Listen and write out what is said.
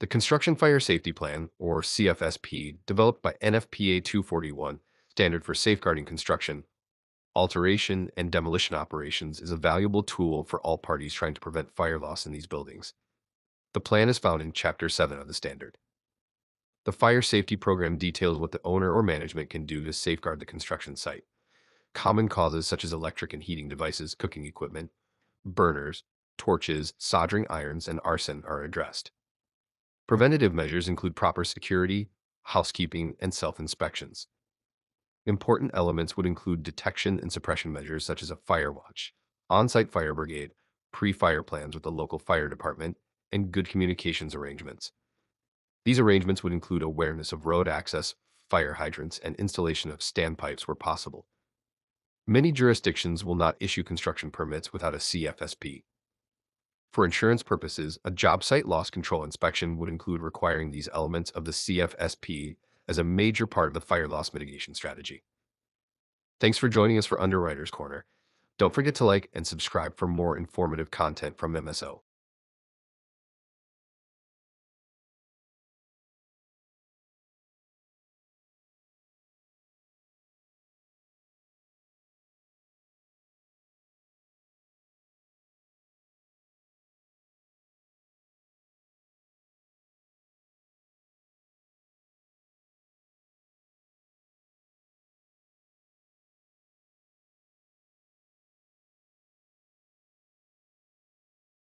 The Construction Fire Safety Plan, or CFSP, developed by NFPA 241, Standard for Safeguarding Construction, Alteration, and Demolition Operations, is a valuable tool for all parties trying to prevent fire loss in these buildings. The plan is found in Chapter 7 of the standard. The fire safety program details what the owner or management can do to safeguard the construction site. Common causes such as electric and heating devices, cooking equipment, burners, torches, soldering irons, and arson are addressed. Preventative measures include proper security, housekeeping, and self-inspections. Important elements would include detection and suppression measures such as a fire watch, on-site fire brigade, pre-fire plans with the local fire department, and good communications arrangements. These arrangements would include awareness of road access, fire hydrants, and installation of standpipes where possible. Many jurisdictions will not issue construction permits without a CFSP. For insurance purposes, a job site loss control inspection would include requiring these elements of the CFSP as a major part of the fire loss mitigation strategy. Thanks for joining us for Underwriters Corner. Don't forget to like and subscribe for more informative content from MSO.